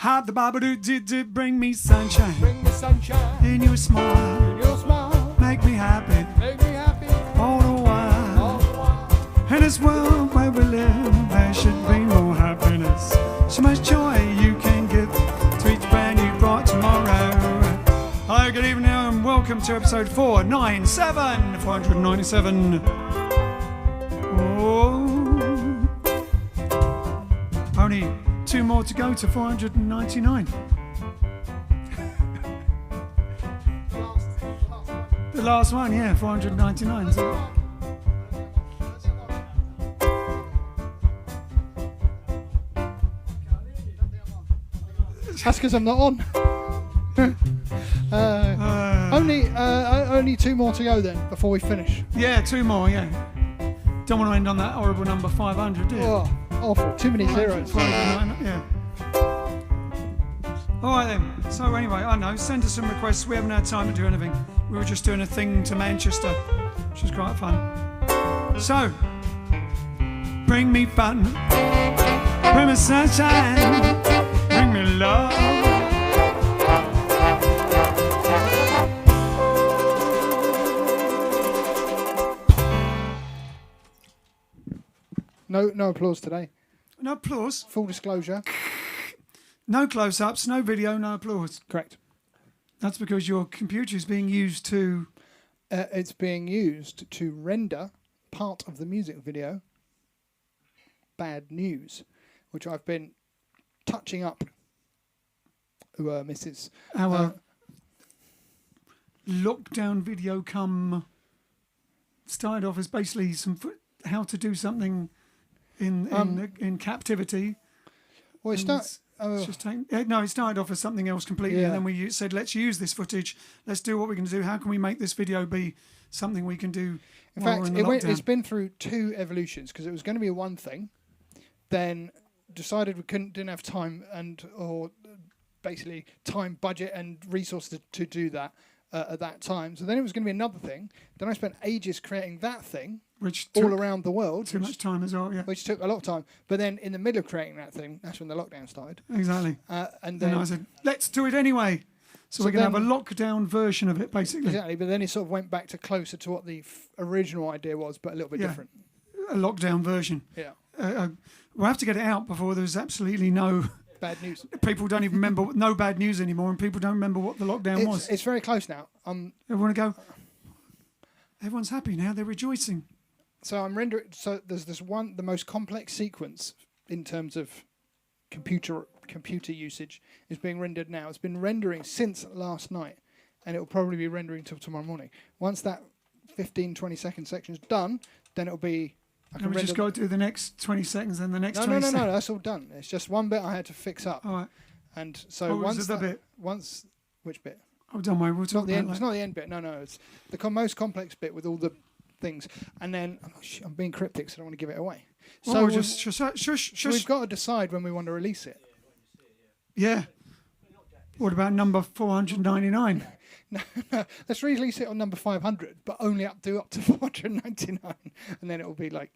Hot the Bible did bring me sunshine. Bring me sunshine. In your smile. In your smile. Make me happy. Make me happy. All the while. All the while. In this world where we live, there should be more happiness. So much joy you can give to each brand you brought tomorrow. Hello, good evening, and welcome to episode 497. Oh. Only 2 more to go to 499. The last one, yeah, 499. So. That's because I'm not on. Only 2 more to go then before we finish. Yeah, 2 more, yeah. Don't want to end on that horrible number 500, do you? Oh, awful. Too many zeros. Yeah. Alright then. So anyway, I know, send us some requests. We haven't had time to do anything. We were just doing a thing to Manchester, which was quite fun. So, bring me fun. Bring me sunshine. Bring me love. No applause today. No applause. Full disclosure. No close-ups, no video, no applause. Correct. That's because your computer is being used to... It's being used to render part of the music video, Bad News, which I've been touching up. Mrs. Our lockdown video started off as basically how to do something in captivity. Well, it started off as something else completely, and then we said, let's use this footage. Let's do what we can do. How can we make this video be something we can do? In fact, it's been through 2 evolutions, because it was going to be one thing, then decided we didn't have time or basically time, budget, and resources to do that at that time. So then it was going to be another thing. Then I spent ages creating that thing, which all around the world. Too much time as well, yeah. Which took a lot of time. But then in the middle of creating that thing, that's when the lockdown started. Exactly. And then I said, let's do it anyway. So we're going to have a lockdown version of it, basically. Exactly, but then it sort of went back to closer to what the original idea was, but a little bit different. A lockdown version. Yeah. We'll have to get it out before there's absolutely no... Bad news. People don't even remember, no bad news anymore, and people don't remember what the lockdown was. It's very close now. Everyone go, everyone's happy now, they're rejoicing. So I'm rendering. So there's this one, the most complex sequence in terms of computer usage is being rendered now. It's been rendering since last night, and it will probably be rendering till tomorrow morning. Once that 15-20 second section is done, then it'll be. And we just go through the next 20 seconds and the next 20 seconds. No, that's all done. It's just one bit I had to fix up. All right. And so which bit? Oh, don't worry, we'll talk about it. It's not the end bit. No, it's the most complex bit with all the things. And then I'm being cryptic, so I don't want to give it away. So we'll just shush. We've got to decide when we want to release it. Yeah. What about number 499? No, let's release it on number 500, but only up to 499, and then it will be like,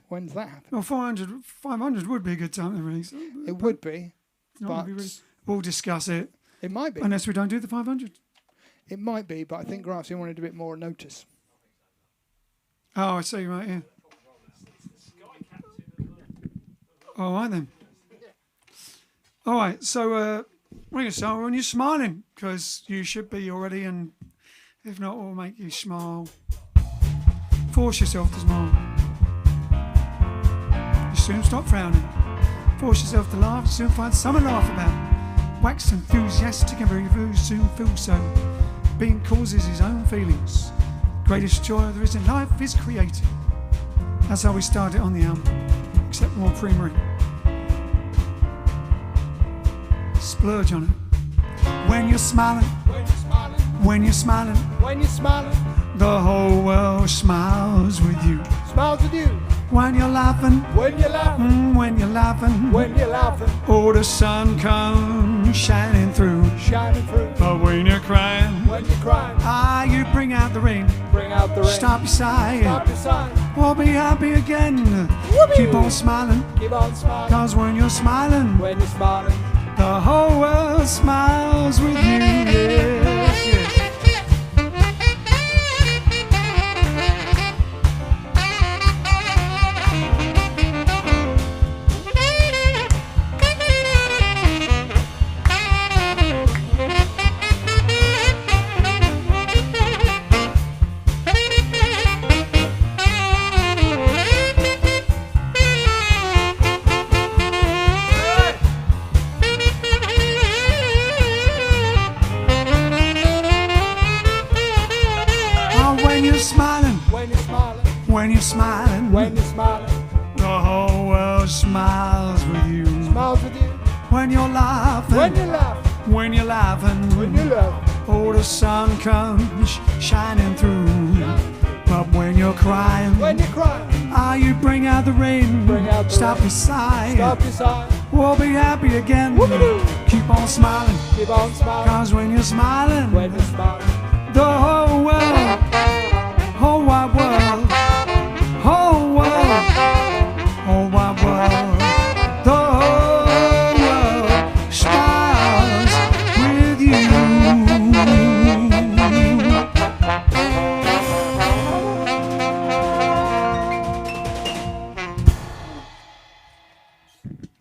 when's that happen? Well, 500 would be a good time to release it. It would be, but we'll discuss it. It might be. Unless we don't do the 500. It might be, but I think Grassy wanted a bit more notice. Oh, I see, right, yeah. All right, then. All right, so we're going to start when you're smiling, because you should be already, and if not, we'll make you smile. Force yourself to smile. You soon stop frowning. Force yourself to laugh, you soon find something to laugh about. Wax enthusiastic and very, very soon feel so. Being causes his own feelings. Greatest joy there is in life is creating. That's how we started on the album, except more creamery. Splurge on it. When you're smiling, when you're smiling, the whole world smiles with you. Smiles with you. When you're laughing, when you're laughing, when you're laughing, when you're laughing, oh, the sun comes shining through. But when you're crying, you bring out the rain. Stop your sighing. We'll be happy again. Whoopee. Keep on smiling. Cause when you're smiling, the The whole world smiles with you. Yes, yes. When you're smiling, When you're smiling, when you're smiling, when you're smiling, the whole world smiles with you. smiles with you. When you're laughing, When you laugh, when you're laughing, when you laugh, oh, the sun comes shining through. But when you're crying, when you cry, you bring out the rain, Bring out the stop rain. your sigh, stop your sigh, we'll be happy again. Whoop-a-doo. Keep on smiling, keep on smiling. cause when you're smiling, When you're smiling, the whole world, whole wide world, whole world, whole wide world, the whole world smiles with you.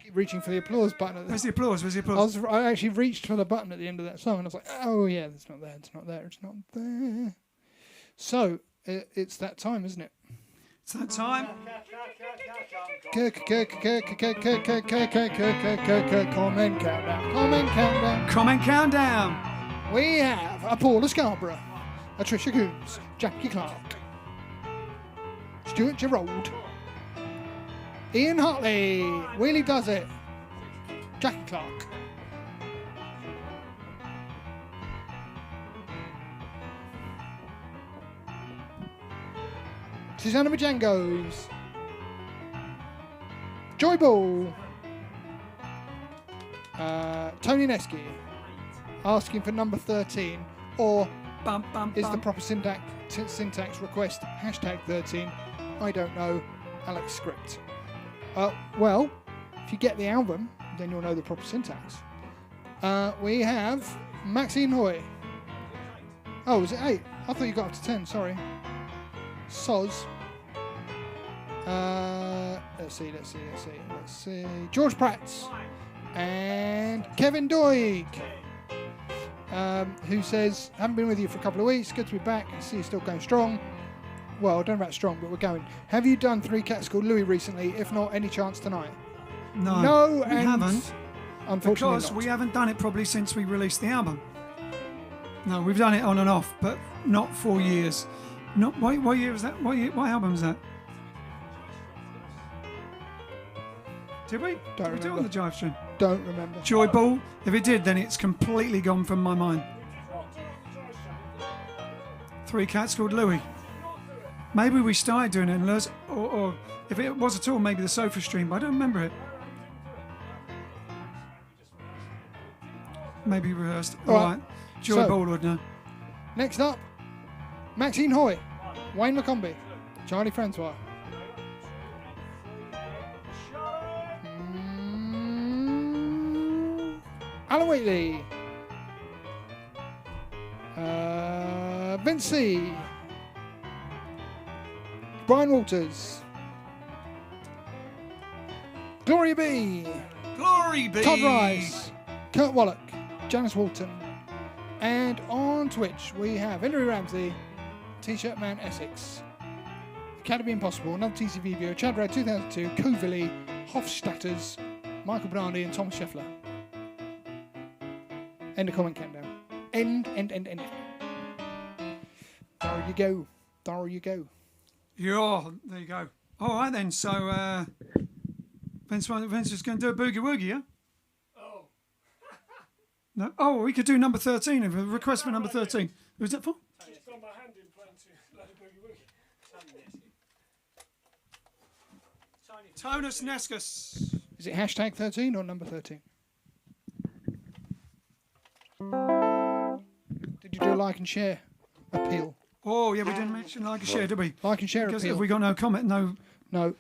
keep reaching for the applause button at Where's this. the applause? Where's the applause? I actually reached for the button at the end of that song, and I was like, "Oh yeah, it's not there. It's not there. It's not there." So it's that time, isn't it? It's that time. Comment countdown. Comment countdown. Comment countdown. We have a Paula Scarborough, a Tricia Coombs, Jackie Clark, Stuart Gerald, Ian Hartley, Wheelie Does It, Jackie Clark, Susanna Majangos, Joy Ball, Tony Neski, asking for number 13, or Bum, bum, is the bum. proper syntax request hashtag 13? I don't know. Alex Script. Well, if you get the album, then you'll know the proper syntax. We have Maxine Hoy. Oh, was it 8? I thought you got up to 10, sorry. Soz. Let's see. George Pratts. And Kevin Doig. Who says, haven't been with you for a couple of weeks, good to be back, see you still going strong. Well, I don't know about strong, but we're going. Have you done 3 Cats Called Louis recently? If not, any chance tonight? No, we and haven't. Unfortunately Because not. we haven't done it probably since we released the album. No, we've done it on and off, but not 4 years. Not what year was that? What album was that? Did we? Don't Did we do it on remember. the JiveStream? Don't remember. Joy Ball. If it did, then it's completely gone from my mind. 3 Cats Called Louis. Maybe we started doing it in Lewis, or if it was at all, maybe the Sofa Stream, but I don't remember it. Maybe rehearsed. All All right. right. Joy So- Ball would know. Next up, Maxine Hoy, Wayne Morecambe, Charlie Francois. Alan Wheatley. Vinci. Brian Walters. Gloria B. Glory be. Todd Rice. Kurt Wallach. Janice Walton. And on Twitch, we have Henry Ramsey, T-Shirt Man Essex, Academy Impossible, another TCV viewer, Chad Rad 2002, Covilly, Hofstadters, Michael Brandy, and Thomas Scheffler. End of comment countdown. End. There you go. There you go. Yeah, there you go. All right then. So Vince is going to do a boogie woogie, yeah? Oh, No. Oh, we could do number 13. A request for number 13. Who's that for? just got my hand in playing to let a boogie woogie. Tonus Nescus. Is it hashtag 13 or number 13? Did you do a like and share appeal? Oh, yeah, we didn't mention like and share, did we? Like and share Because appeal. if we got no comment, no. No.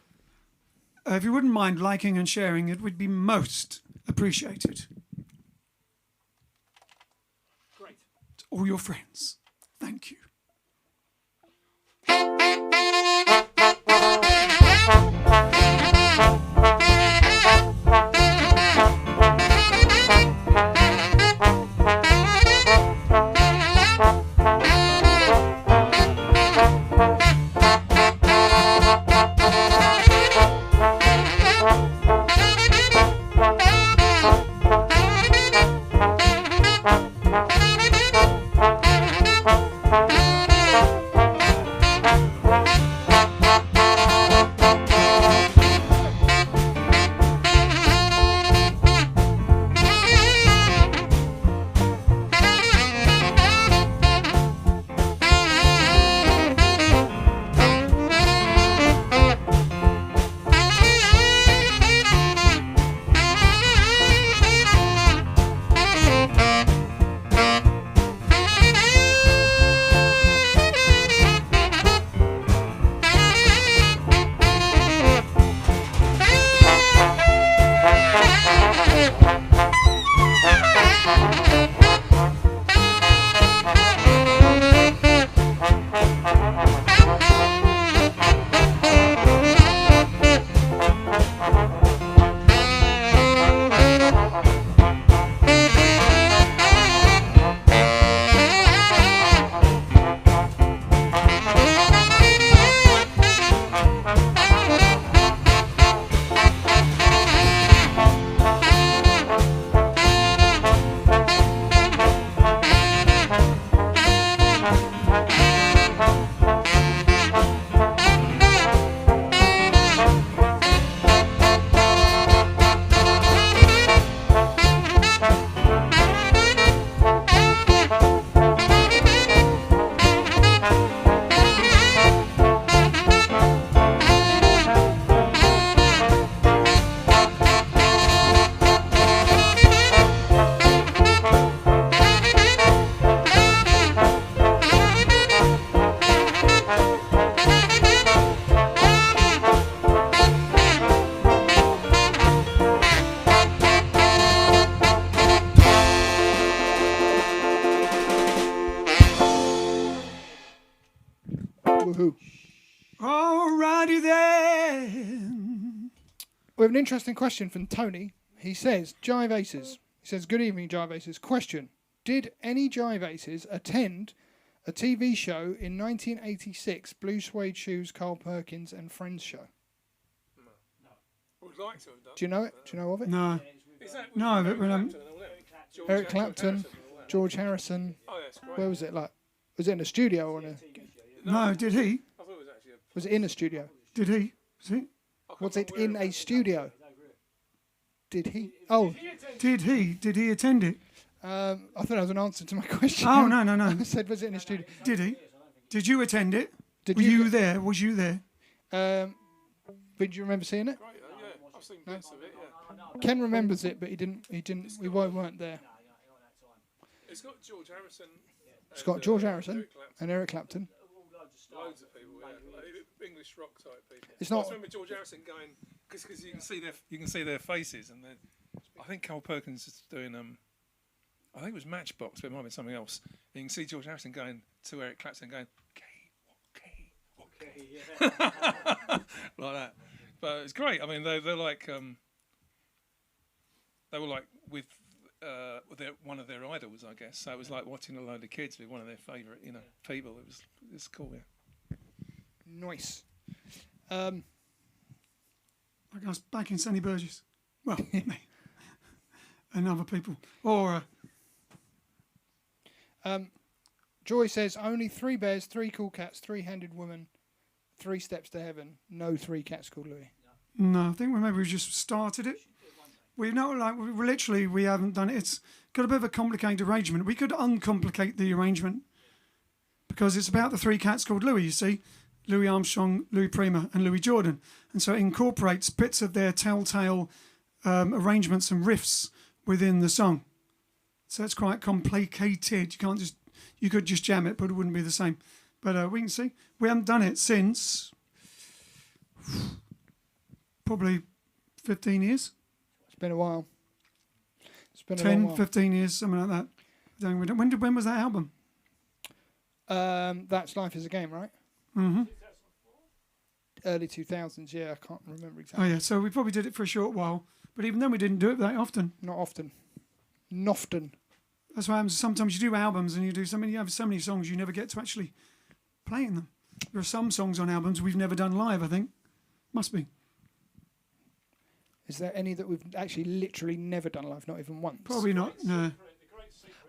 If you wouldn't mind liking and sharing, it would be most appreciated. all your friends. Thank you. Woohoo. Alrighty then. We have an interesting question from Tony. He says, Jive Aces. He says, good evening, Jive Aces. Question. Did any Jive Aces attend a TV show in 1986, Blue Suede Shoes, Carl Perkins and Friends show? Would like to have done. Do you know it? Do you know of it? No. Is that No, but Eric Clapton, George Harrison. Oh, yeah, it's great. Where was it? Like, was it in a studio or in a? no, did he? I thought it was actually a. Was it in a studio? Did he? Was he? Was it in a studio? Did he? Oh, Did he? Did he attend it? I thought that was an answer to my question. Oh, no, no, no. I said, was it in a studio? Did he? Did you attend it? Did Were you you there? Was you there? But do you remember seeing it? Great, yeah. I've seen bits of it, yeah. Ken remembers it, but he didn't. We weren't there. It's got George Harrison. It's got George Harrison Eric Clapton. and Eric Clapton. Loads of people, yeah. Like English rock type people. It's I not- just remember George Harrison going because you can see their faces, and then I think Carl Perkins is doing I think it was Matchbox, but it might have been something else. You can see George Harrison going to Eric Clapton going, okay, like that. But it's great. I mean, they're like they were like with one of their idols, I guess. So it was like watching a load of kids with one of their favourite, people. It's cool, yeah. Nice. Like I was back in Sunny Burgess. Well, me. And other people. Or Joy says only 3 bears, 3 cool cats, 3-handed woman, 3 steps to heaven. No 3 cats called Louis. no, I think maybe we just started it. We haven't done it. It's got a bit of a complicated arrangement. We could uncomplicate the arrangement because it's about the 3 cats called Louis, you see. Louis Armstrong, Louis Prima and Louis Jordan. And so it incorporates bits of their telltale arrangements and riffs within the song. So it's quite complicated. You could just jam it, but it wouldn't be the same. But we can see. We haven't done it since probably 15 years. It's been a while. It's been a 10, long while. 15 years, something like that. When was that album? That's Life is a Game, right? Mm-hmm. Early 2000s, yeah, I can't remember Oh, exactly. yeah. So we probably did it for a short while. But even then, we didn't do it that often. Not often. Noften. That's why sometimes you do albums and you have so many songs you never get to actually playing them. There are some songs on albums we've never done live, I think. Must be. Is there any that we've actually literally never done live, not even once? Probably not, no.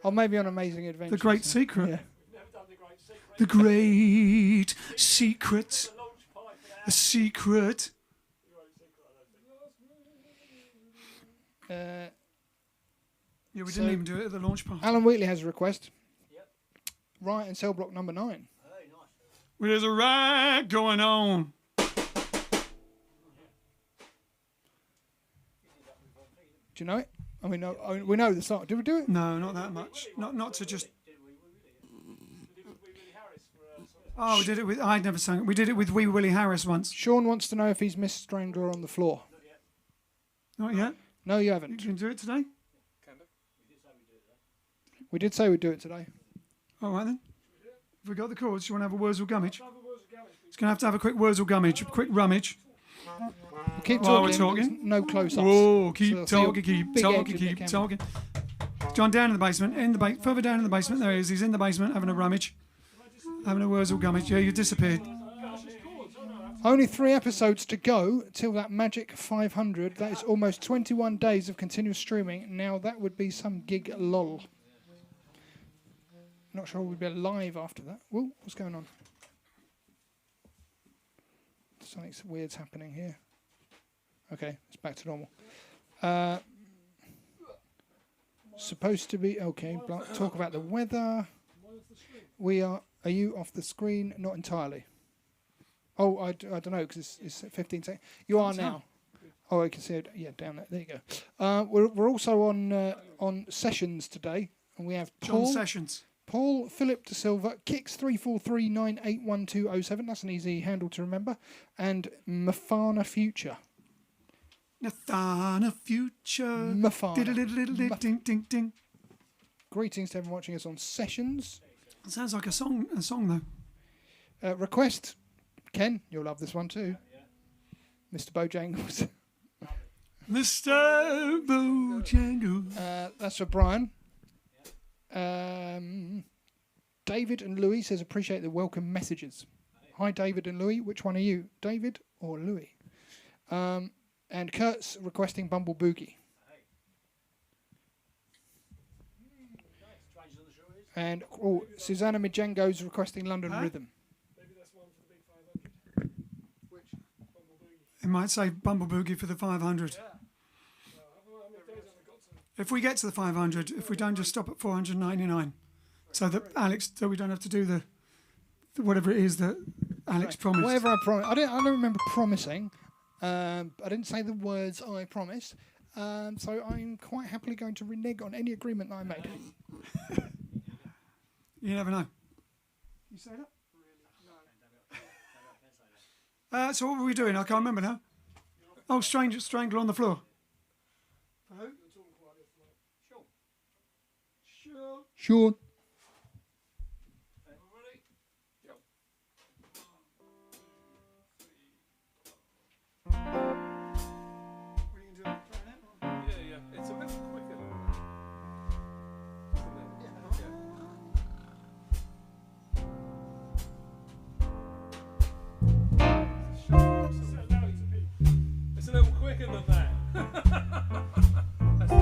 Or maybe on Amazing Adventures. The Great Secret. Yeah. The Great Secret. A secret. Yeah, we So- didn't even do it at the launch party. Alan Wheatley has a request. Riot in Cell Block number 9. Well, there's a riot going on. Do you know it? We know the song. Did we do it? No, not that much. Not to just. Oh, we did it with. I'd never sung it. We did it with Wee Willie Harris once. Sean wants to know if he's missed Strangler on the floor. Not yet. No, you You haven't. can do it today. We did say we'd do it today. All right then. Have we got the chords? You want to have a Wurzel Gummidge? It's going to have a quick Wurzel Gummidge, a quick rummage. We'll keep While talking. we're talking. There's no close-ups. Whoa, keep So- so talking, keep big edge talking, of the keep camera. talking. John down in the basement, further down in the basement. There he is. He's in the basement having a rummage, having a Wurzel Gummidge. Yeah, you disappeared. Only 3 episodes to go till that magic 500. That is almost 21 days of continuous streaming. Now that would be some gig lol. Not sure we'd be alive after that. Whoa, what's going on? Something weird's happening here. Okay, it's back to normal. Supposed to be okay. Talk about the weather. Are you off the screen? Not entirely. Oh, I don't know because it's 15 seconds. You are now. Oh, I can see it. Yeah, down there. There you go. We're also on sessions today, and we have John Sessions. Paul Philip De Silva, Kicks 343981207. That's an easy handle to remember. And Mafana Future. Nathana Future. Mafana. Diddle-diddle-diddle-ding, ding, ding, ding. Greetings to everyone watching us on sessions. Sounds like a song though. Request. Ken, you'll love this one too. Mr. Bojangles. Mr. Bojangles. That's for Brian. David and Louis says appreciate the welcome messages. Hi David and Louis, which one are you? David or Louis? And Kurt's requesting Bumble Boogie. And Susanna Mijango's requesting London Rhythm. It might say Bumble Boogie for the 500. If we get to the 500, if we don't just stop at 499, so that we don't have to do the whatever it is that Alex promised. Whatever I promised. I don't remember promising. I didn't say the words I promised. So I'm quite happily going to renege on any agreement that I made. You never know. You say that? So what were we doing? I can't remember now. Oh, Strangle on the floor. Sure. Yeah. It's a little quicker than It's a little quicker than that. That's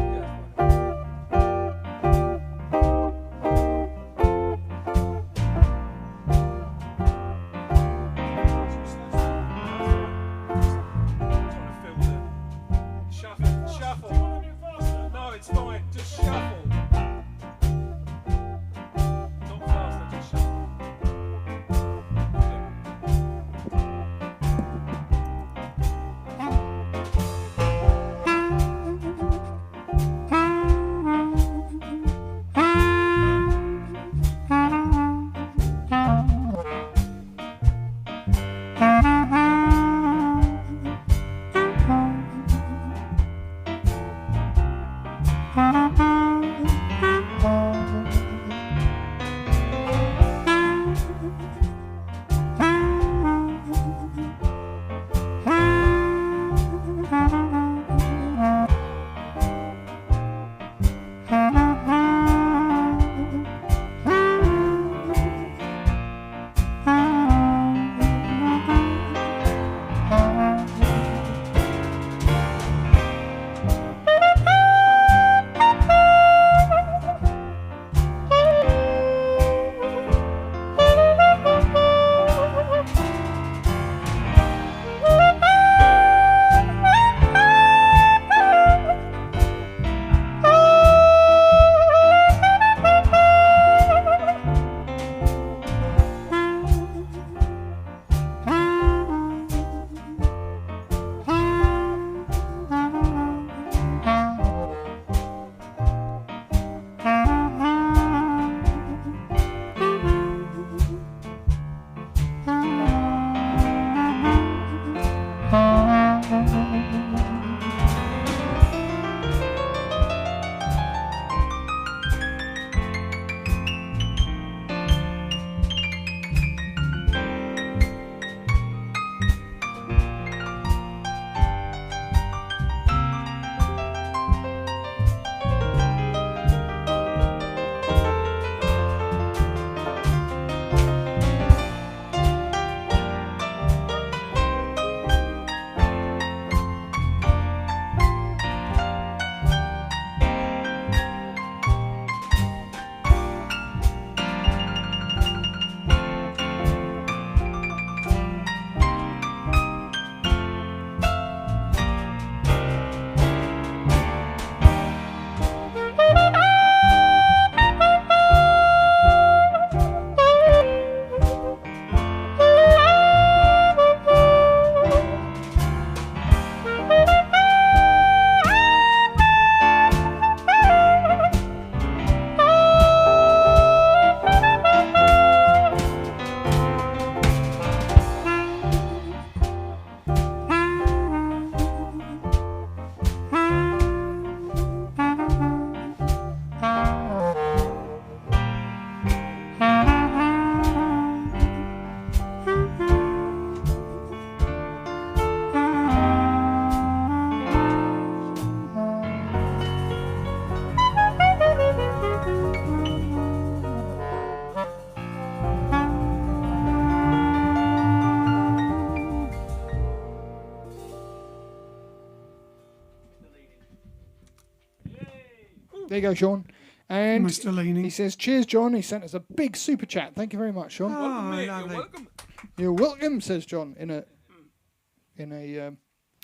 There you go, Sean. And Mr. Leaning. he says, cheers, John. He sent us a big super chat. Thank you very much, Sean. Welcome, mate. You're lovely. welcome. You're welcome, says John in a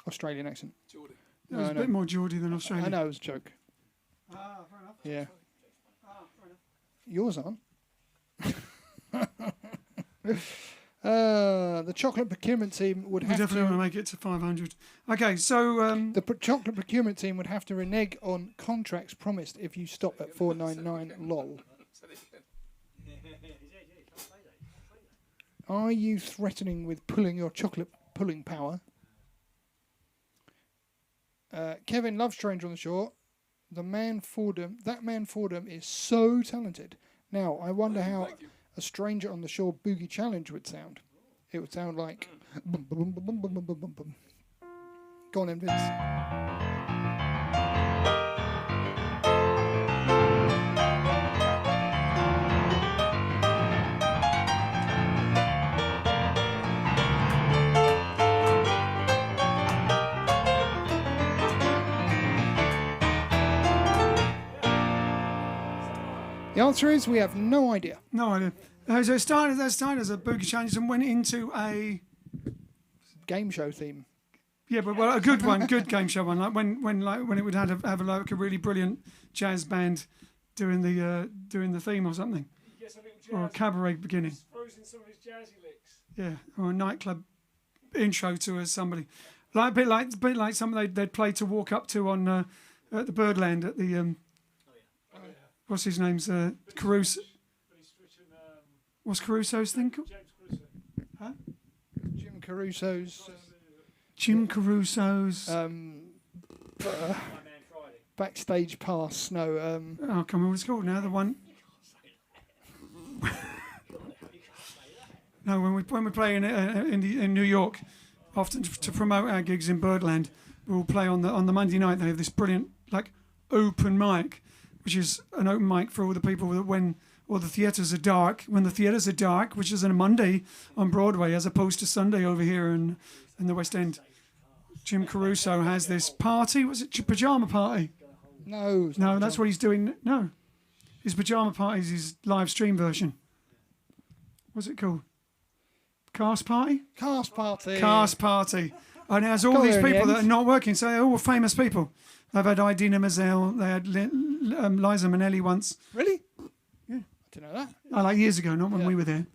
Australian accent. Geordie. That was a bit more Geordie than Australian. I know, it was a joke. Ah, fair enough. Yeah. Ah, fair enough. Yours aren't. The chocolate procurement team would We have definitely want to... to make it to 500. Okay, so... chocolate procurement team would have to renege on contracts promised if you stop at 499 lol. Are you threatening with pulling your chocolate pulling power? Kevin loves Stranger on the Shore. That man Fordham is so talented. Now, I wonder how a Stranger on the Shore Boogie challenge would sound. It would sound like... Bum, bum, bum, bum, bum, bum, bum, bum. Go on then, Vince. The answer is we have no idea. No idea. So it started as a boogie challenge and went into a... Game show theme. Yeah, but a good one, good game show one. Like when it would have a really brilliant jazz band doing the theme or something, or a cabaret beginning. Throws in some of his jazzy licks. Yeah, or a nightclub intro to somebody, like a bit like something they'd play to walk up to on at the Birdland at the what's his name's Caruso. What's Caruso's thing called? James Crusoe. Huh? Jim Caruso's Jim Caruso's. Backstage pass. No. Oh, I can't remember what it's called now. The one. No, when we play in New York, often to promote our gigs in Birdland, we'll play on the Monday night. They have this brilliant like open mic, which is an open mic for all the people that when the theatres are dark. When the theatres are dark, which is on a Monday on Broadway, as opposed to Sunday over here in the West End. Jim Caruso has this party. Was it pajama party? No. No, that's what he's doing. No, his pajama party is his live stream version. What's it called? Cast party? Cast party. Cast party. And it has all Got these there in the people that are end. not working. So they're all famous people. They've had Idina Menzel. They had Liza Minnelli once. Really? Yeah. I didn't know that. Oh, like years ago, not when Yeah. we were there.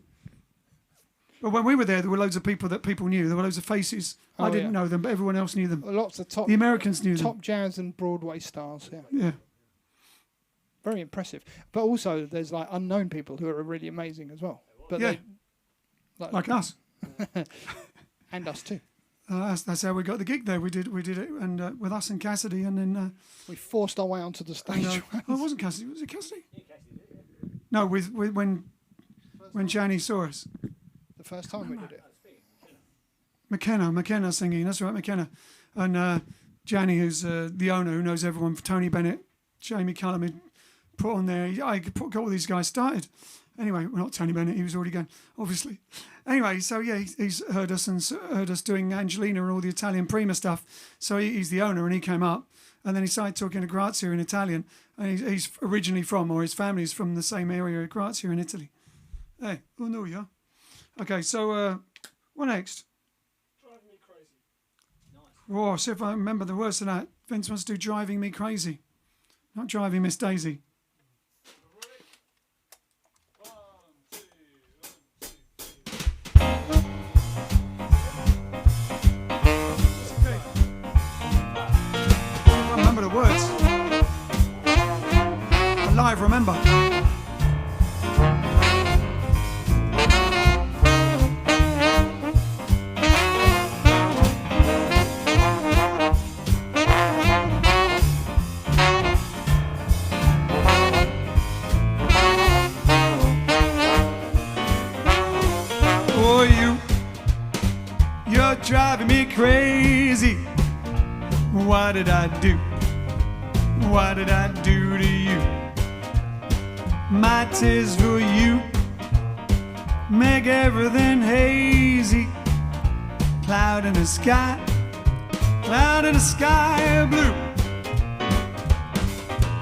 But when we were there were loads of people that people knew. There were loads of faces. Oh, I didn't yeah. know them, but everyone else knew them. Lots of top The Americans knew them. top jazz and Broadway stars. Yeah. Yeah. Very impressive. But also, there's like unknown people who are really amazing as well. But Yeah. like Like us. and us too. That's how we got the gig there. We did it, and with us and Cassidy, and then We forced our way onto the stage. oh, it wasn't Cassidy. Was it Cassidy? No, with when Jani saw us. The first time we did it. McKenna singing. That's right, McKenna, and Jani, who's the owner, who knows everyone. Tony Bennett, Jamie Cullum, had put on there. Got all these guys started. Anyway, well, not Tony Bennett. He was already going, obviously. Anyway, so yeah, he's heard us and heard us doing Angelina and all the Italian prima stuff. So he's the owner, and he came up, and then he started talking to Grazia in Italian. And he's originally from, or his family's from the same area as Grazia in Italy. Hey, oh no, yeah. Okay, so what next? Driving me crazy. Oh, see if I remember the words of that. Vince wants to do Driving Me Crazy. Not Driving Miss Daisy. One, two, 1, 2, 3. I remember the words. Alive, remember. Oh, you're driving me crazy. What did I do? What did I do to you? My tears for you make everything hazy. Cloud in the sky blue.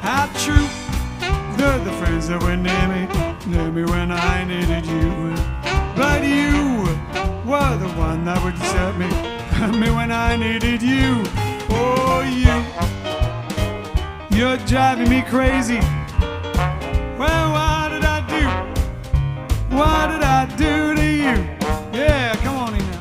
How true. They're the friends that were near me when I needed you. But you were the one that would desert me, hurt me when I needed you. Oh, you're driving me crazy. Well, what did I do? What did I do to you? Yeah, come on in now.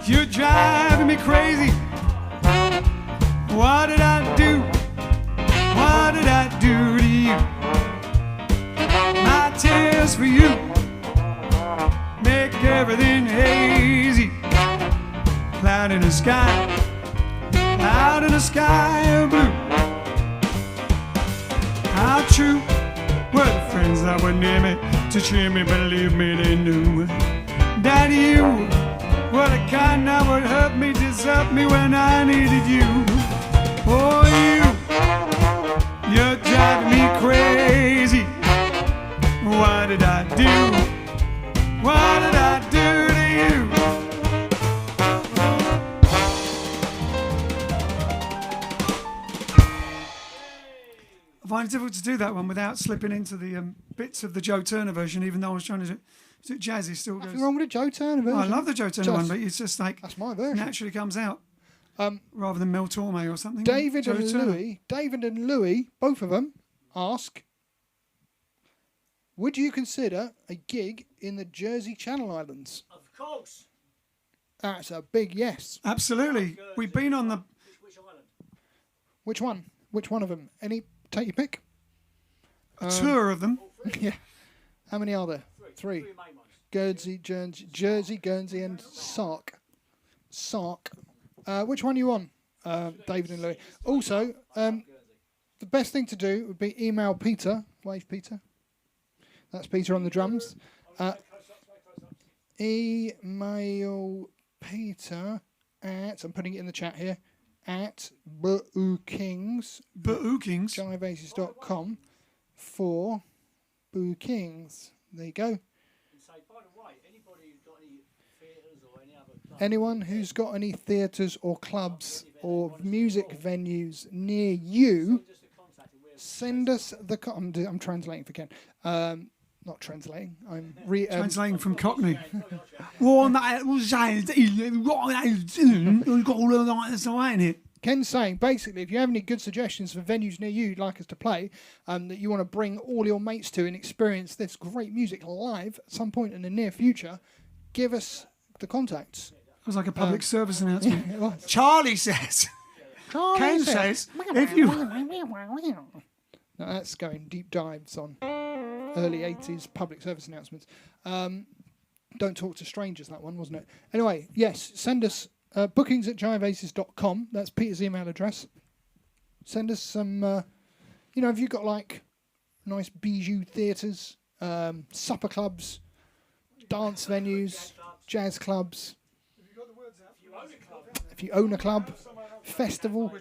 You're driving me crazy. What did I do? What did I do to you? My tears for you make everything hazy. Cloud in the sky, cloud in the sky of blue. How true were the friends that were near me to cheer me, believe me, they knew that you were the kind that would hurt me, desert me when I needed you. Oh, you're driving me crazy. What did I do? What did I do to you? I find it difficult to do that one without slipping into the bits of the Joe Turner version, even though I was trying to do it jazzy. Still goes. Nothing wrong with a Joe Turner version. Oh, I love the Joe Turner one, but it's just like that's my version. Naturally comes out rather than Mel Torme or something. David Joe and Turner. Louis, both of them ask, would you consider a gig in the Jersey Channel Islands? Of course. That's a big yes. Absolutely. We've been on the. Which island? Which one? Which one of them? Any? Take your pick. Tour of them. Yeah. How many are there? Three. Three main ones. Jersey, Guernsey, and Sark. Which one are you on, David and Louis? Also, the best thing to do would be email Peter. Wave Peter. That's Peter on the drums. Email Peter at, I'm putting it in the chat here, at bookings, JiveAces.com for bookings. There you go. And say, by the way, anybody who's got any theatres or any other clubs, Anyone who's got any theatres or clubs or music venues near you, just a contact and we'll send us the. I'm translating for Ken. Not translating. I'm Translating from Cockney. Ken's saying basically, if you have any good suggestions for venues near you you'd like us to play, that you want to bring all your mates to and experience this great music live at some point in the near future, give us the contacts. It was like a public service announcement. It was. Charlie says. Ken says, if you. Now that's going deep dives on early 80s public service announcements. Don't talk to strangers, that one, wasn't it? Anyway, yes, send us bookings at JiveAces.com. That's Peter's email address. Send us some, if you've got like nice bijou theatres, supper clubs, dance venues, jazz clubs. If you own a club, festivals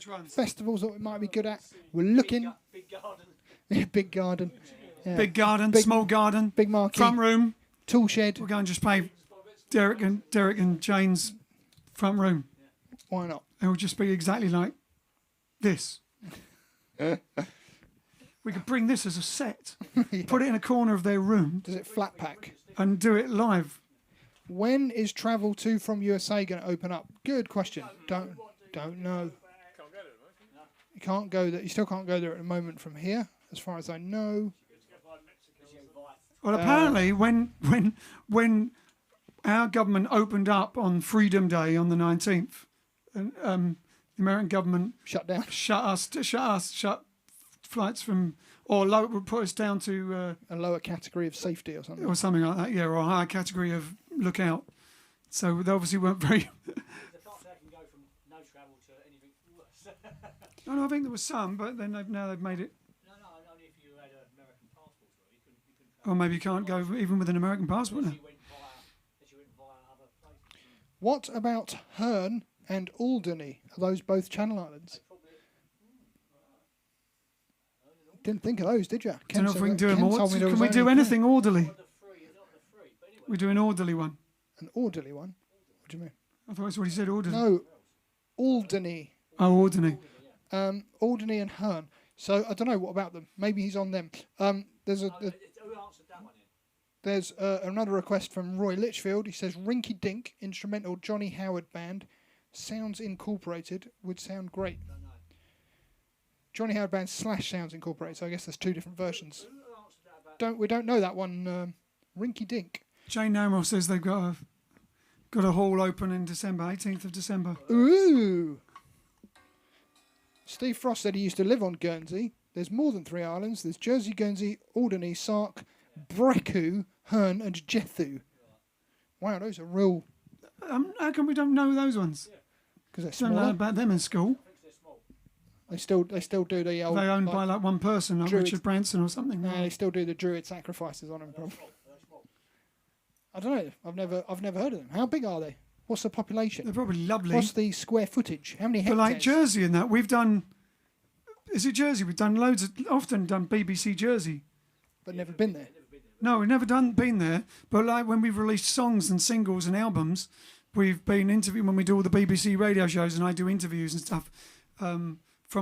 that we might be good at. We're looking. big garden. Yeah, big garden. Yeah. Big garden, Big- small garden, Big marquee. front room. Tool shed. We'll go and just play Derek and Jane's front room. Why not? It will just be exactly like this. We could bring this as a set, put it in a corner of their room, Does it flat pack? and do it live. When is travel to from USA going to open up? Good question. Don't know. You can't go there. You still can't go there at the moment from here, as far as I know. Well, apparently, when our government opened up on Freedom Day on the 19th, and the American government Shut down. shut flights from, or put us down to A lower category of safety or something. or something like that, yeah, or a higher category of lookout. So they obviously weren't very. The fact that can go from no travel to anything worse. No, I think there was some, but then they've made it. No, only if you had an American passport. You couldn't Or maybe you can't go even with an American passport now. unless you went via other places. What about Herne and Alderney? Are those both Channel Islands? Didn't think of those, did you? Don't know if we can do them all. Can we do anything orderly? Not the free, but anyway. We do an orderly one. An orderly one? What do you mean? I thought that's what he said, orderly. No, Alderney. Oh, ordinary. Alderney and Herne. So I don't know what about them. Maybe he's on them. There's Who answered that one then? there's another request from Roy Litchfield. He says Rinky Dink instrumental Johnny Howard band, Sounds Incorporated would sound great. Don't know. Johnny Howard band / Sounds Incorporated. So I guess there's two different versions. Who answered that about? We don't know that one. Rinky Dink. Jane Namrell says they've got a hall open in December, 18th of December. Ooh. Steve Frost said he used to live on Guernsey. There's more than 3 islands. There's Jersey, Guernsey, Alderney, Sark, Breccu, Herne, and Jethu. Wow, those are real. How come we don't know those ones? Because they're Don't know smaller. about them in school. They still do the old. They owned by like one person, like Druids. Richard Branson or something. No, they still do the druid sacrifices on them. Probably. I don't know. I've never heard of them. How big are they? What's the population? They're probably lovely. What's the square footage? How many But hectares? like Jersey and that, we've done. Is it Jersey? We've done often done BBC Jersey. But never been there. No, we've never been there. But like when we've released songs and singles and albums, we've been interviewing when we do all the BBC radio shows, and I do interviews and stuff from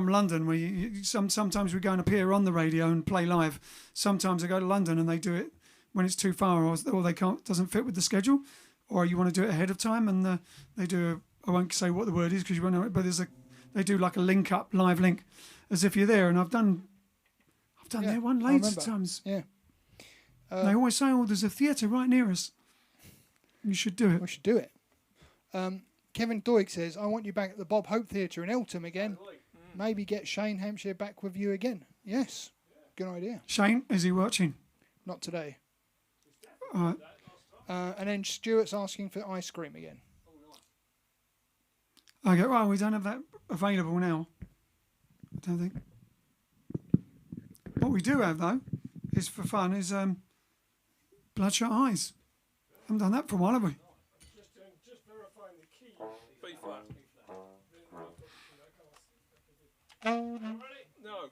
London. Where sometimes we go and appear on the radio and play live. Sometimes I go to London and they do it when it's too far or they can't, doesn't fit with the schedule, or you want to do it ahead of time, and they do. I won't say what the word is because you won't know it, but they do like a link up, live link, as if you're there. And I've done Yeah, that one I loads of remember. times. Yeah. They always say, "Oh, there's a theatre right near us. You should do it." We should do it. Kevin Doig says, I want you back at the Bob Hope Theatre in Eltham again. Maybe get Shane Hampshire back with you again. Yes. Good idea. Shane, is he watching? Not today. All right. And then Stuart's asking for ice cream again. Okay, well, we don't have that available now. I don't think. What we do have, though, is for fun, is Bloodshot Eyes. Haven't done that for a while, have we? Just verifying the key. B flat. No.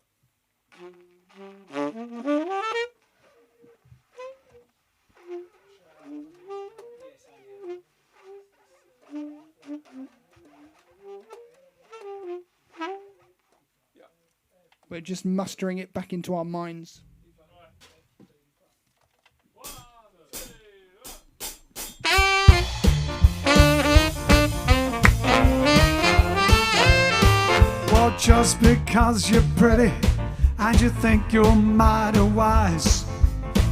We're just mustering it back into our minds. Well, just because you're pretty and you think you're mighty wise,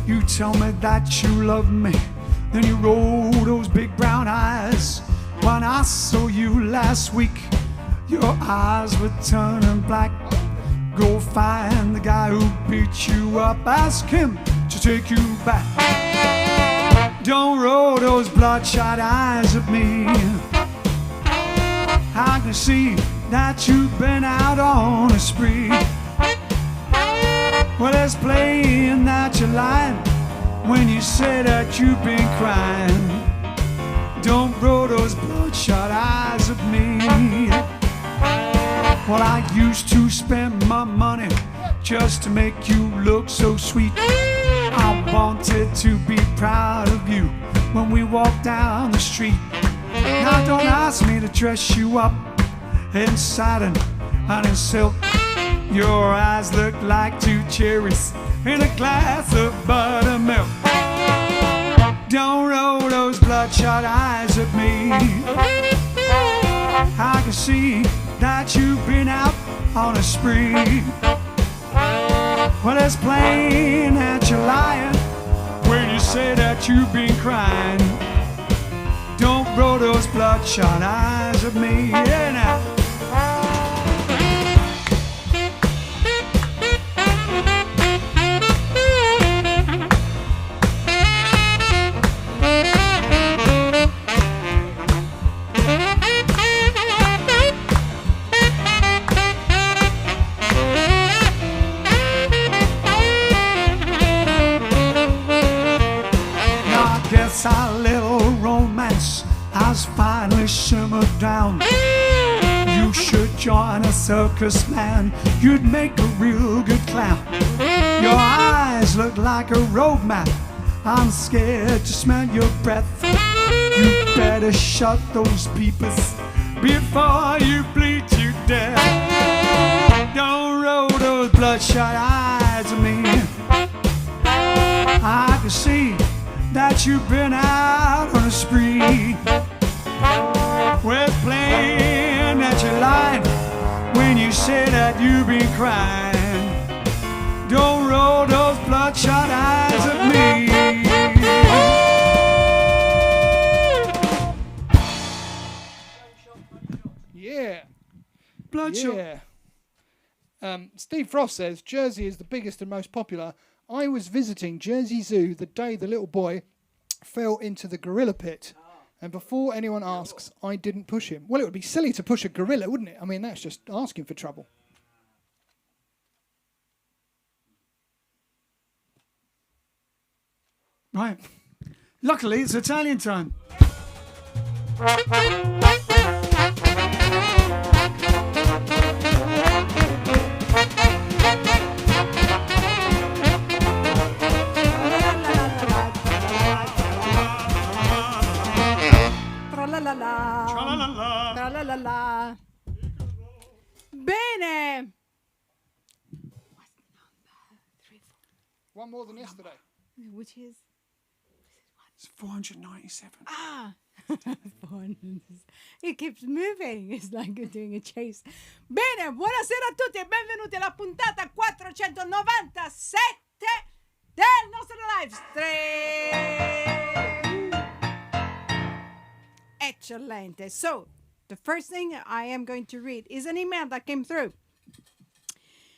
you tell me that you love me, then you roll those big brown eyes. When I saw you last week, your eyes were turning black. Go find the guy who beat you up, ask him to take you back. Don't roll those bloodshot eyes at me. I can see that you've been out on a spree. Well, it's plain that you're lying when you say that you've been crying. Don't roll those bloodshot eyes at me. Well, I used to spend my money just to make you look so sweet. I wanted to be proud of you when we walked down the street. Now don't ask me to dress you up in satin and in silk. Your eyes look like 2 cherries in a glass of buttermilk. Don't roll those bloodshot eyes at me. I can see that you've been out on a spree. Well, it's plain that you're lying when you say that you've been crying. bloodshot eyes at me. Yeah, now. Our little romance has finally simmered down. You should join a circus, man. You'd make a real good clown. Your eyes look like a road map. I'm scared to smell your breath. You better shut those peepers before you bleed to death. Don't roll those bloodshot eyes at me. I can see that you've been out on a spree. We're playing at your line when you say that you've been crying. Don't roll those bloodshot eyes at me. Yeah. Bloodshot. Yeah. Steve Frost says Jersey is the biggest and most popular. I was visiting Jersey Zoo the day the little boy fell into the gorilla pit. And before anyone asks, I didn't push him. Well, it would be silly to push a gorilla, wouldn't it? I mean, that's just asking for trouble. Right. Luckily, it's Italian time. Tra-la-la-la. Bene. One more than yesterday. Which is? It's 497. Ah. It keeps moving. It's like you're doing a chase. Bene, buonasera a tutti e benvenuti alla puntata 497 del nostro live stream. Excellent. So, the first thing I am going to read is an email that came through.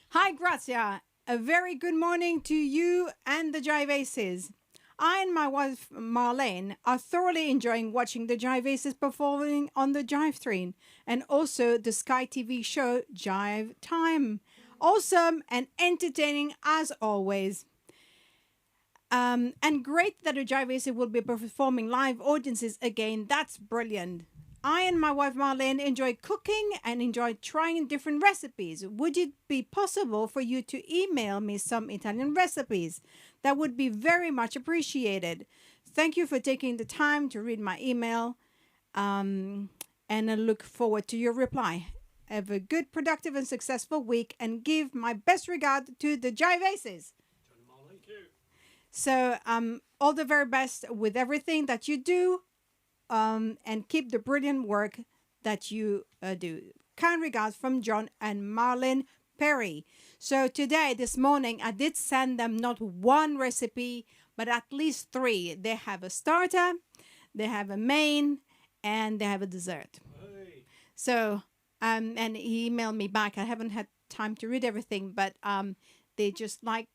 Hi, Grazia. A very good morning to you and the Jive Aces. I and my wife Marlene are thoroughly enjoying watching the Jive Aces performing on the JiveStream and also the Sky TV show Jive Time. Awesome and entertaining as always. And great that the Jive Aces will be performing live audiences again. That's brilliant. I and my wife Marlene enjoy cooking and enjoy trying different recipes. Would it be possible for you to email me some Italian recipes? That would be very much appreciated. Thank you for taking the time to read my email. And I look forward to your reply. Have a good, productive, and successful week. And give my best regard to the Jive Aces. Thank you. So, all the very best with everything that you do. And keep the brilliant work that you do. Kind regards from John and Marlene Perry. So today, this morning, I did send them not one recipe, but at least 3. They have a starter, they have a main, and they have a dessert. Hey. So, and he emailed me back. I haven't had time to read everything, but they just like,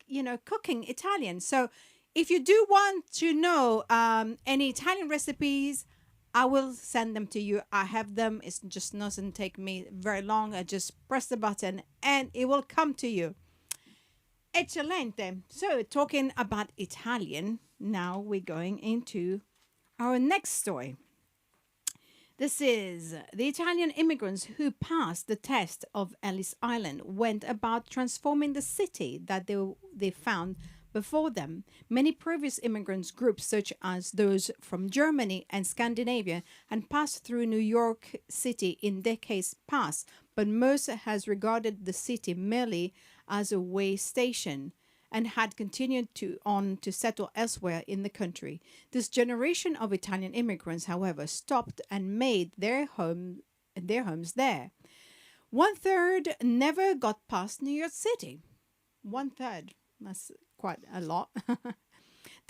cooking Italian. So if you do want to know any Italian recipes, I will send them to you. I have them. It just doesn't take me very long. I just press the button and it will come to you. Eccellente. So talking about Italian, now we're going into our next story. This is the Italian immigrants who passed the test of Ellis Island went about transforming the city that they found before them. Many previous immigrants groups, such as those from Germany and Scandinavia, had passed through New York City in decades past, but most has regarded the city merely as a way station and had continued on to settle elsewhere in the country. This generation of Italian immigrants, however, stopped and made their homes there. 1/3 never got past New York City. 1/3. That's quite a lot.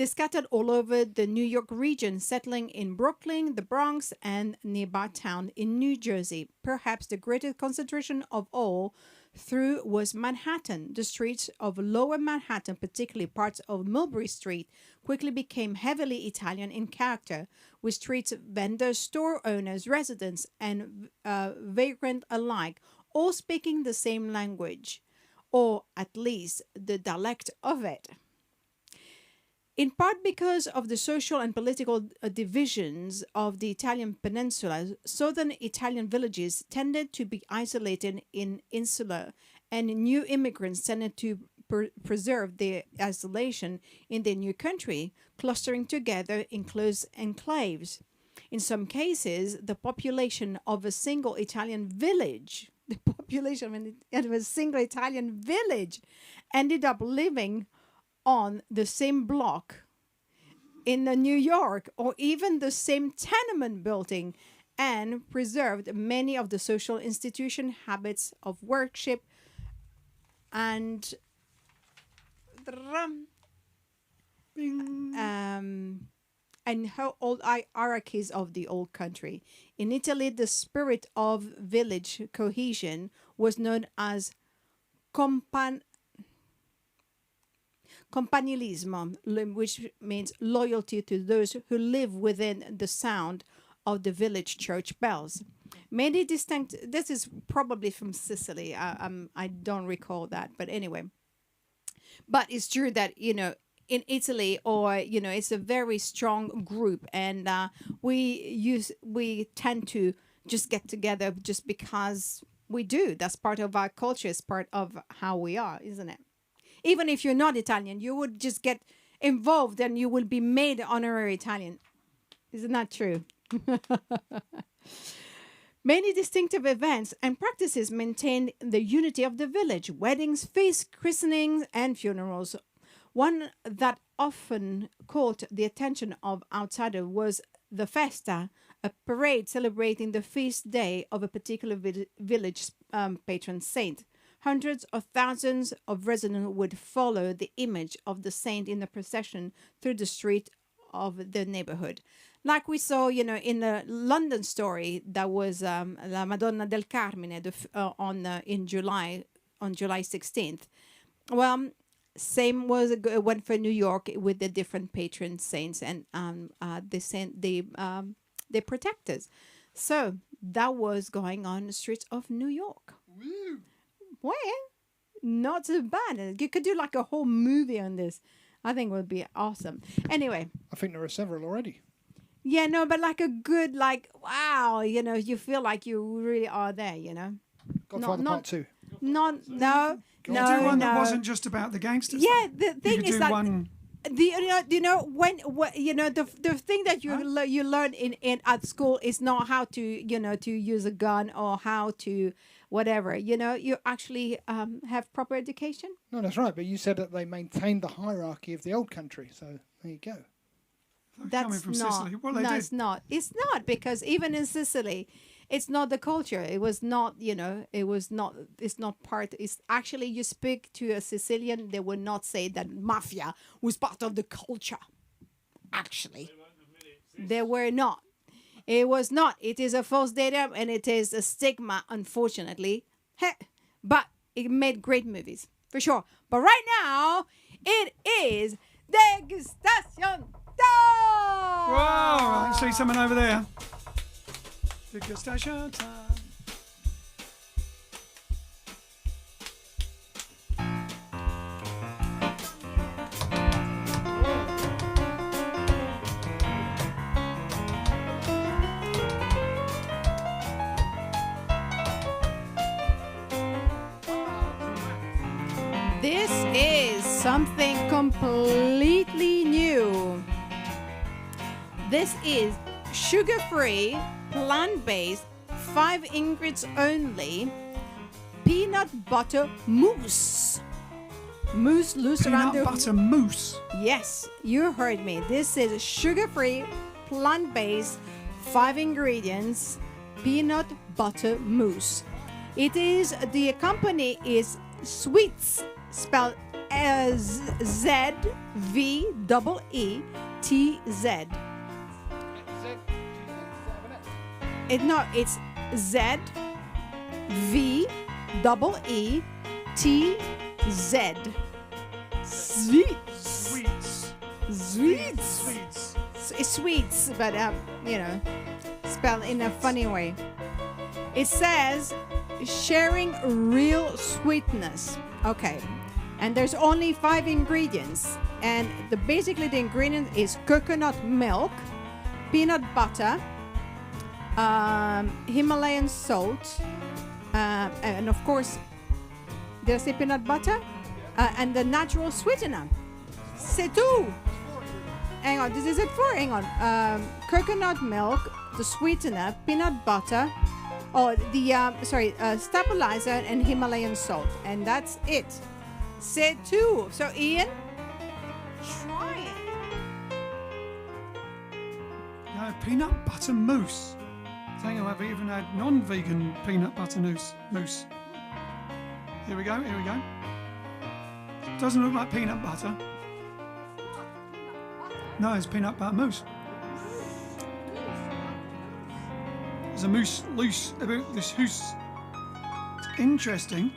They scattered all over the New York region, settling in Brooklyn, the Bronx, and nearby town in New Jersey. Perhaps the greatest concentration of all through was Manhattan. The streets of lower Manhattan, particularly parts of Mulberry Street, quickly became heavily Italian in character, with street vendors, store owners, residents, and vagrant alike, all speaking the same language, or at least the dialect of it. In part because of the social and political divisions of the Italian peninsula, southern Italian villages tended to be isolated in insular, and new immigrants tended to preserve their isolation in their new country, clustering together in close enclaves. In some cases, the population of a single Italian village, ended up living on the same block in New York, or even the same tenement building, and preserved many of the social institution, habits of worship, and old hierarchies of the old country. In Italy, the spirit of village cohesion was known as Campanilismo, which means loyalty to those who live within the sound of the village church bells. Many distinct. This is probably from Sicily. I don't recall that, but anyway. But it's true that in Italy, or it's a very strong group, and we tend to just get together just because we do. That's part of our culture. It's part of how we are, isn't it? Even if you're not Italian, you would just get involved and you will be made honorary Italian. Isn't that true? Many distinctive events and practices maintained the unity of the village: weddings, feasts, christenings, and funerals. One that often caught the attention of outsiders was the festa, a parade celebrating the feast day of a particular village patron saint. Hundreds of thousands of residents would follow the image of the saint in a procession through the street of the neighborhood. Like we saw, in the London story, that was La Madonna del Carmine on July 16th. Well, same went for New York with the different patron saints and the protectors. So that was going on the streets of New York. Woo. Well, not so bad. You could do like a whole movie on this. I think it would be awesome. Anyway. I think there are several already. Yeah, no, but like a good, wow, you feel like you really are there, Godfather Part 2. No. Do one that wasn't just about the gangsters. Yeah, the thing is that one. the thing that you learn in at school is not how to to use a gun or how to whatever. You actually have proper education. No, that's right. But you said that they maintained the hierarchy of the old country. So there you go. Coming from Sicily. Well, they did. It's not. It's not, because even in Sicily, it's not the culture. It was not. It was not. It's not part. It's actually, you speak to a Sicilian, they will not say that mafia was part of the culture. Actually, they were not. It was not. It is a false data, and it is a stigma, unfortunately. But it made great movies, for sure. But right now, it is degustation time! Whoa! I see someone over there. Degustation time. This is something completely new. This is sugar-free, plant-based, 5 ingredients only, peanut butter mousse. Mousse loose around the... Peanut butter mousse. Yes, you heard me. This is sugar-free, plant-based, 5 ingredients, peanut butter mousse. It is, the company is Sweets, spelled ZVEETZ. It's Z V double E T Z. Sweets. Sweets. Sweets. Sweets. It's sweets, but spelled in a funny way. It says sharing real sweetness. Okay, and there's only 5 ingredients, and basically the ingredient is coconut milk, peanut butter, Himalayan salt, and of course, did I say peanut butter? And the natural sweetener. C'est tout. Hang on, this is it for? Hang on. Coconut milk, the sweetener, peanut butter, stabilizer, and Himalayan salt. And that's it. C'est tout. So, Ian, try it. No, peanut butter mousse. I think I've even had non-vegan peanut butter mousse. Here we go. Doesn't look like peanut butter. No, it's peanut butter mousse. There's a mousse loose about this house. It's interesting.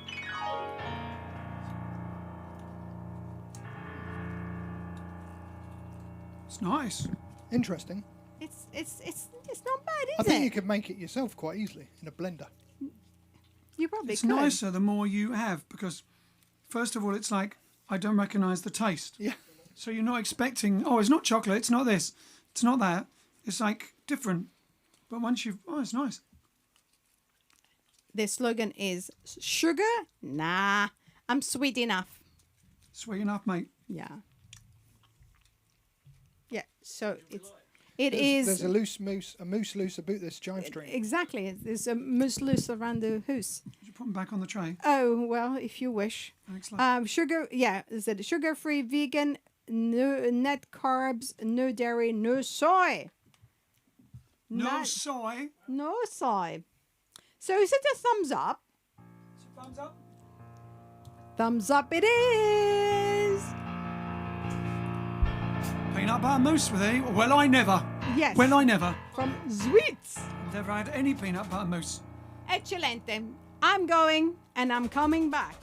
It's nice. Interesting. It's not bad, is I think it? you could make it yourself quite easily in a blender. You probably It's could. nicer the more you have because, first of all, it's like I don't recognise the taste. Yeah. So you're not expecting, it's not chocolate, it's not this, it's not that. It's like different. But once it's nice. The slogan is sugar? Nah, I'm sweet enough. Sweet enough, mate. Yeah. Yeah, so There's a mousse loose about this JiveStream. Exactly. There's a mousse loose around the house. Did you put them back on the tray? Oh, well, if you wish. Excellent. Is it sugar-free, vegan, no net carbs, no dairy, no soy. No soy. No soy. So is it a thumbs up? Thumbs up. Thumbs up it is. Peanut butter mousse with it. Well, I never. Yes. Well, I never. From Sweets. Never had any peanut butter mousse. Eccellente. I'm going and I'm coming back.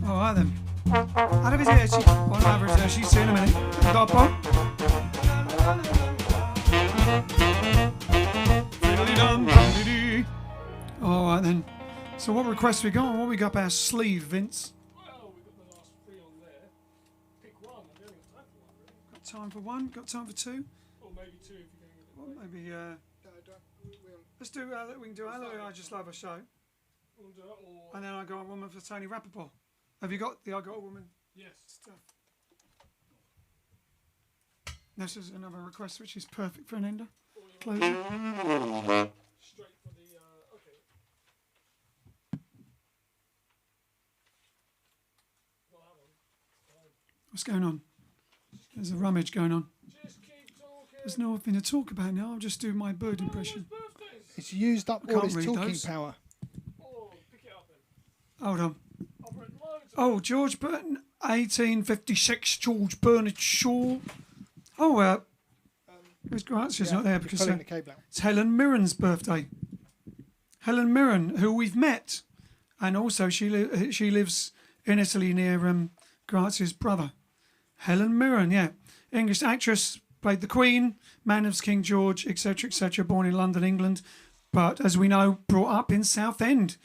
All right then. Arrivederci. Buon arrivederci. See you in a minute. Dopo. All right then. So what requests we got? What we got up our sleeve, Vince? Well, we've got the last 3 on there. Pick one. I don't have time for one, really. Got time for one? Got time for two? Or maybe 2 if you're going to get Well, maybe. Let's do. We can do Hallelujah. I Just Love a Show, We'll do it, or... and then I got a woman for Tony Rappaport. Have you got the I Got a Woman Yes. stuff? This is another request which is perfect for an ender. Close. Straight for the... okay. Got that one. What's going on? There's a rummage going on. Just keep talking. There's nothing to talk about now. I'll just do my bird impression. Birthdays. It's used up I all can't its read talking those. power. Oh, pick it up then. Hold on. I've written loads of Oh, George Burton, 1856. George Bernard Shaw. Oh, where's Grazia's not there because pulling the cable out. it's Helen Mirren's birthday. Helen Mirren, who we've met, and also she lives in Italy near Grazia's brother. Helen Mirren, yeah, English actress, played the Queen, man of King George, etc., etc. Born in London, England, but as we know, brought up in Southend.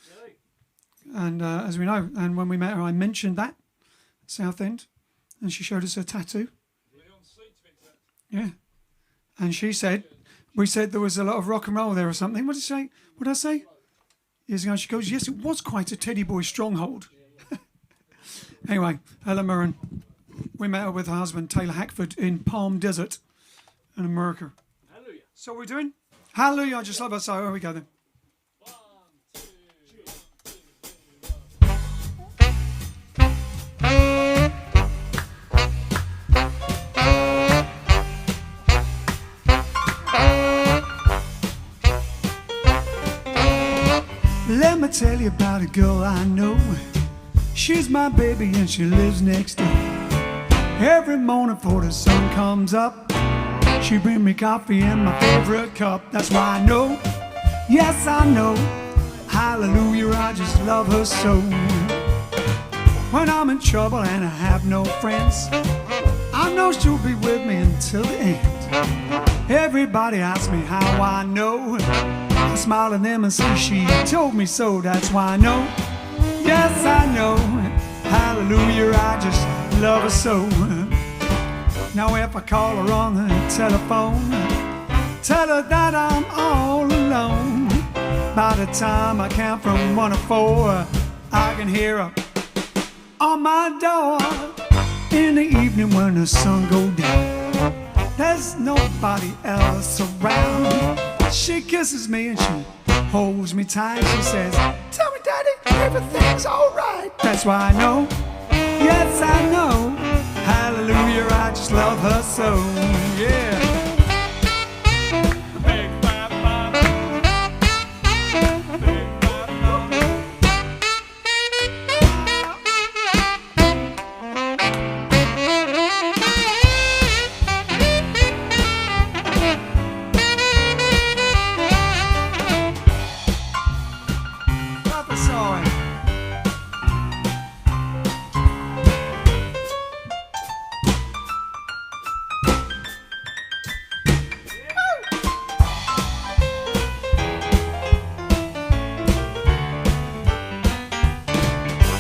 And as we know, and when we met her, I mentioned that Southend, and she showed us her tattoo. Yeah, and she said, we said there was a lot of rock and roll there or something. What did she say? What did I say? Years ago, she goes, yes, it was quite a Teddy Boy stronghold. Anyway, Helen Mirren. We met her with her husband, Taylor Hackford, in Palm Desert in America. Hallelujah. So what are we doing? Hallelujah, I Just Love Her. So here we go then. 1, 2, 1. Let me tell you about a girl I know. She's my baby and she lives next door. Every morning before the sun comes up, she bring me coffee in my favorite cup. That's why I know, yes I know, hallelujah, I just love her so. When I'm in trouble and I have no friends, I know she'll be with me until the end. Everybody asks me how I know. I smile at them and say she told me so. That's why I know, yes I know, hallelujah, I just love her so. Now if I call her on the telephone, tell her that I'm all alone. By the time I count from 1 to 4, I can hear her on my door. In the evening when the sun goes down, there's nobody else around. She kisses me and she holds me tight. She says, tell me daddy, everything's alright. That's why I know, yes I know, hallelujah, I just love her so. Yeah.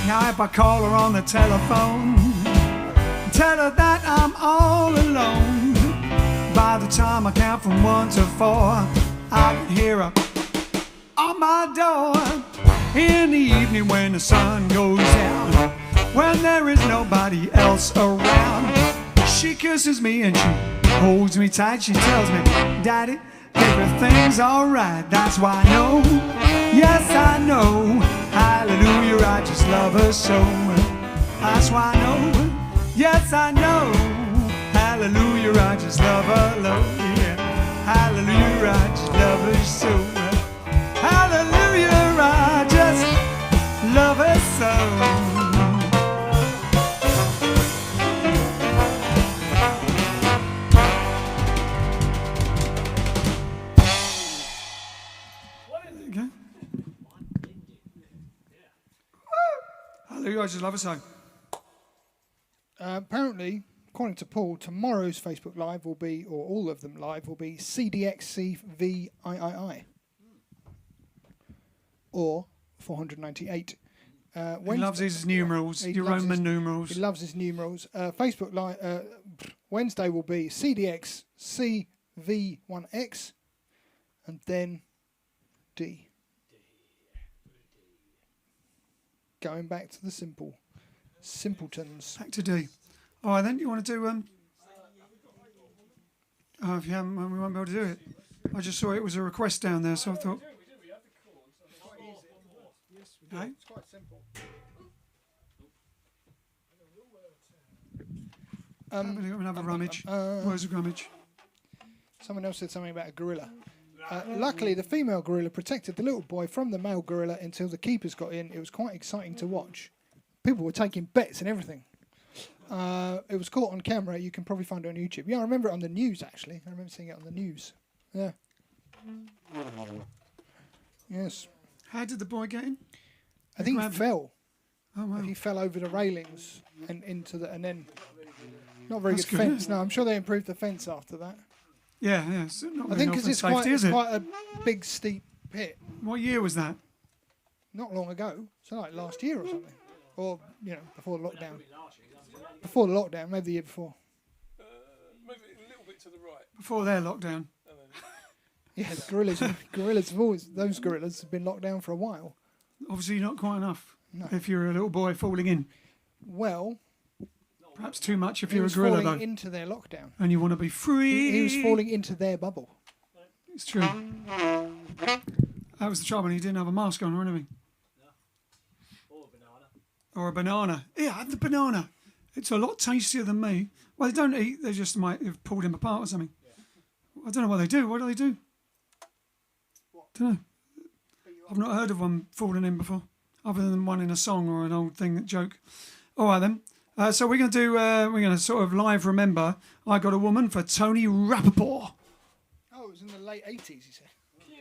Now if I call her on the telephone, tell her that I'm all alone. By the time I count from 1 to 4, I can hear her on my door. In the evening when the sun goes down, when there is nobody else around, she kisses me and she holds me tight. She tells me, daddy, everything's alright. That's why I know, yes I know, hallelujah, I just love her so. That's why I know, yes I know, hallelujah, I just love her, love, yeah. Hallelujah, I just love her so. Hallelujah, I just love her so. Hallelujah, I just love her so. Apparently, according to Paul, tomorrow's Facebook Live will be, or all of them live, will be CDXCVIII. Or 498. He loves his numerals, your Roman numerals. He loves his numerals. Facebook Live, Wednesday will be CDXCV1X, and then D. Going back to the simpletons. Back to D. All right then, you want to do oh, if you haven't, we won't be able to do it. I just saw it was a request down there, so I thought. Hey? It's quite simple. Another rummage. Where's a rummage? Someone else said something about a gorilla. Luckily, the female gorilla protected the little boy from the male gorilla until the keepers got in. It was quite exciting to watch. People were taking bets and everything. It was caught on camera. You can probably find it on YouTube. Yeah, I remember it on the news, actually. I remember seeing it on the news. Yeah. Yes. How did the boy get in? I think he fell. Oh, wow. He fell over the railings and into the... And then... Not very That's good fence. No, I'm sure they improved the fence after that. Yeah, yeah. It's not I really think health because and it's, safety, is it? quite a big, steep pit. What year was that? Not long ago. So like last year or something. Or, you know, before the lockdown. Before the lockdown, maybe the year before. Move it a little bit to the right. Before their lockdown. Yeah, gorillas have always, those gorillas have been locked down for a while. Obviously not quite enough. No. If you're a little boy falling in. Well, Perhaps too much if he you're a was gorilla, falling though. into their lockdown. And you want to be free. He was falling into their bubble. It's true. That was the trouble. He didn't have a mask on or anything. Or a banana. Or a banana. Yeah, have the banana. It's a lot tastier than me. Well, they don't eat. They just might have pulled him apart or something. Yeah. I don't know what they do. What do they do? Don't know. I've not heard of one falling in before. other than one in a song or an old thing that joke. All right then. So we're going to do. We're going to sort of live remember. I Got a Woman for Tony Rappaport. Oh, it was in the late 80s, he said.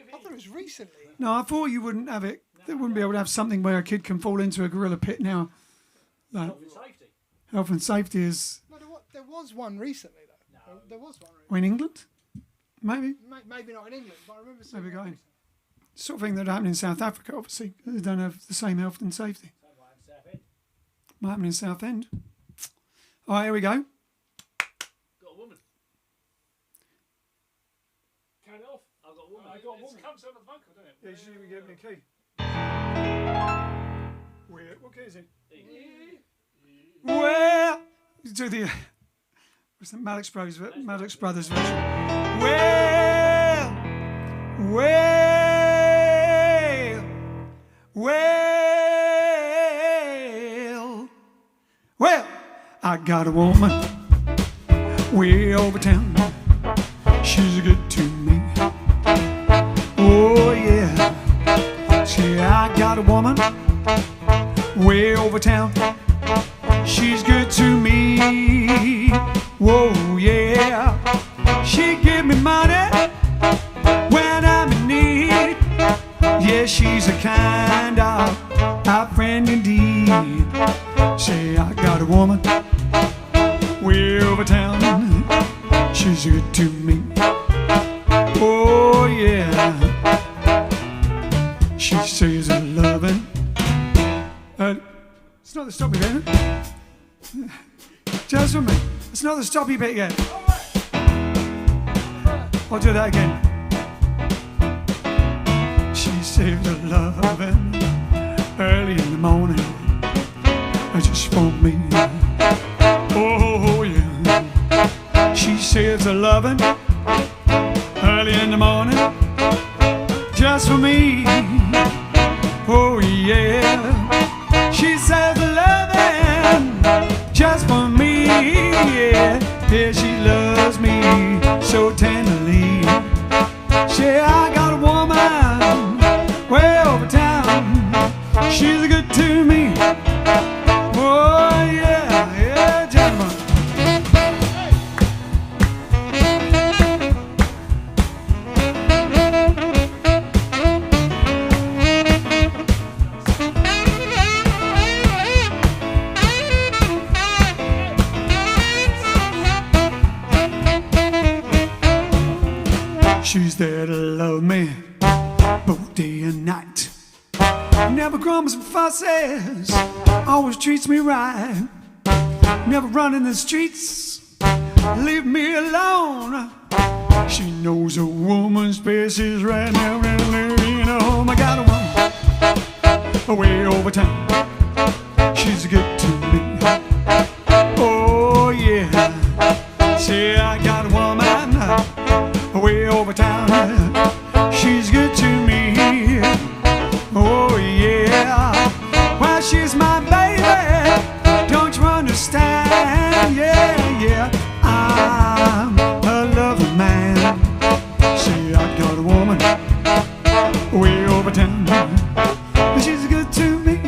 I thought it was recently. No, I thought you wouldn't have it. They wouldn't be able to have something where a kid can fall into a gorilla pit now. Like, Health and safety. health and safety is. No, there was one recently, though. There was one recently. Or in England? Maybe. Maybe not in England, but I remember seeing Maybe one going. recently. Sort of thing that happened in South Africa, obviously. They don't have the same health and safety. Might happen in Southend. All right, here we go. Got a woman. Count it off. I've got a woman. I got a woman. It comes out of the vocal, doesn't it? Yeah, usually we give me a key. Weird. What key is it? Well, do the what's the Maddox Brothers version? Well, I got a woman way over town. She's good to me. Oh yeah. See, I got a woman way over town. She's good to me. Whoa, yeah. She give me money when I'm in need. Yeah, she's a kind of a friend indeed. Say, I got a woman way over town. She's good to me. Oh, yeah. She says I love it. It's not the stoppy bit. Just for me. It's not the stoppy bit yet. I'll do that again. She saves her loving early in the morning, just for me. Oh yeah. She saves her loving early in the morning, just for me. Oh yeah. She saves her loving just for me. Yeah, yeah, she loves me so tenderly. Say, I got a woman way over town. She's good to me. Oh yeah, yeah, gentlemen. She's there to love me both day and night. Never grumbles and fusses, always treats me right. Never running the streets, leave me alone. She knows a woman's space is right now, in her home. I got a woman way over town. She's good to me. Oh yeah. See, I got a woman way over town. She's good to me. Oh yeah. Well, she's my baby. Don't you understand? Yeah, yeah. I'm a loving man. See, I got a woman way over town. She's good to me.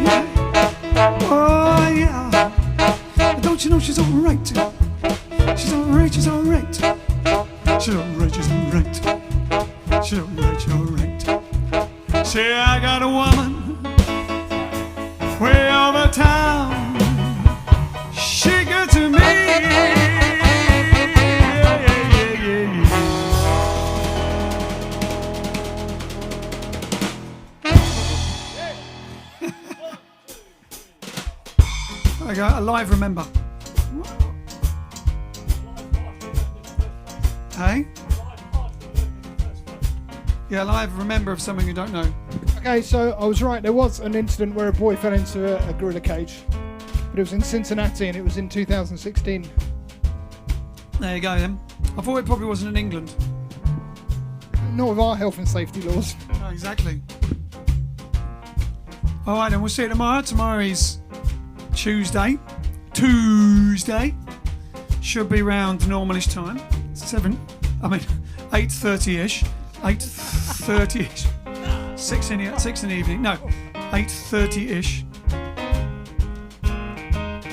Oh yeah. Don't you know she's alright? She's alright, she's alright. She's alright, she's alright. She's alright, she's alright. Say, I got a woman way over town. She good to me. Yeah, yeah, yeah, yeah. I got a live remember. Hey? Yeah, live remember of something you don't know. Okay, so I was right. There was an incident where a boy fell into a gorilla cage, but it was in Cincinnati and it was in 2016. There you go then. I thought it probably wasn't in England. Not with our health and safety laws. No, exactly. All right, then we'll see you tomorrow. Tomorrow is Tuesday. Should be around normalish time. 8:30ish. 8:30ish. 6 in the evening. No. 8:30-ish.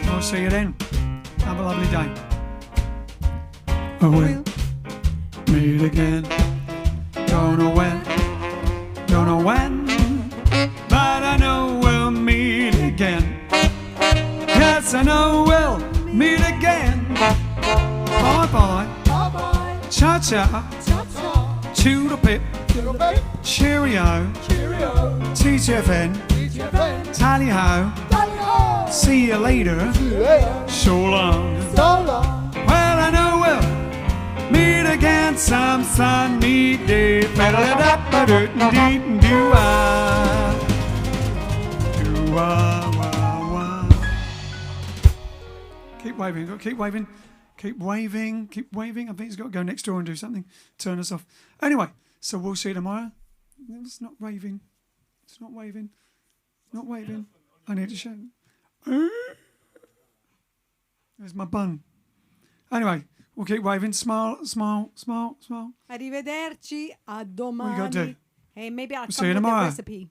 I'll see you then. Have a lovely day. Oh, we'll meet again. Don't know when, but I know we'll meet again. Yes, I know we'll meet again. Bye-bye. Bye-bye. Cha-cha. Ta-ta. Toodle pip. Toodle-pip. Cheerio. Cheerio. TTFN. TTFN. Tally-ho. Tally-ho. See you later. See you later. So long. So long. Well, I know we'll meet again some sunny day. Keep waving, keep waving, keep waving, keep waving. I think he's got to go next door and do something. Turn us off. Anyway, so we'll see you tomorrow. It's not waving. It's not waving. Not waving. I need to show. There's my bun. Anyway, we'll keep waving. Smile, smile, smile, smile. Arrivederci. A What you domani. got to do? Hey, maybe I'll See come you with the tomorrow. recipe.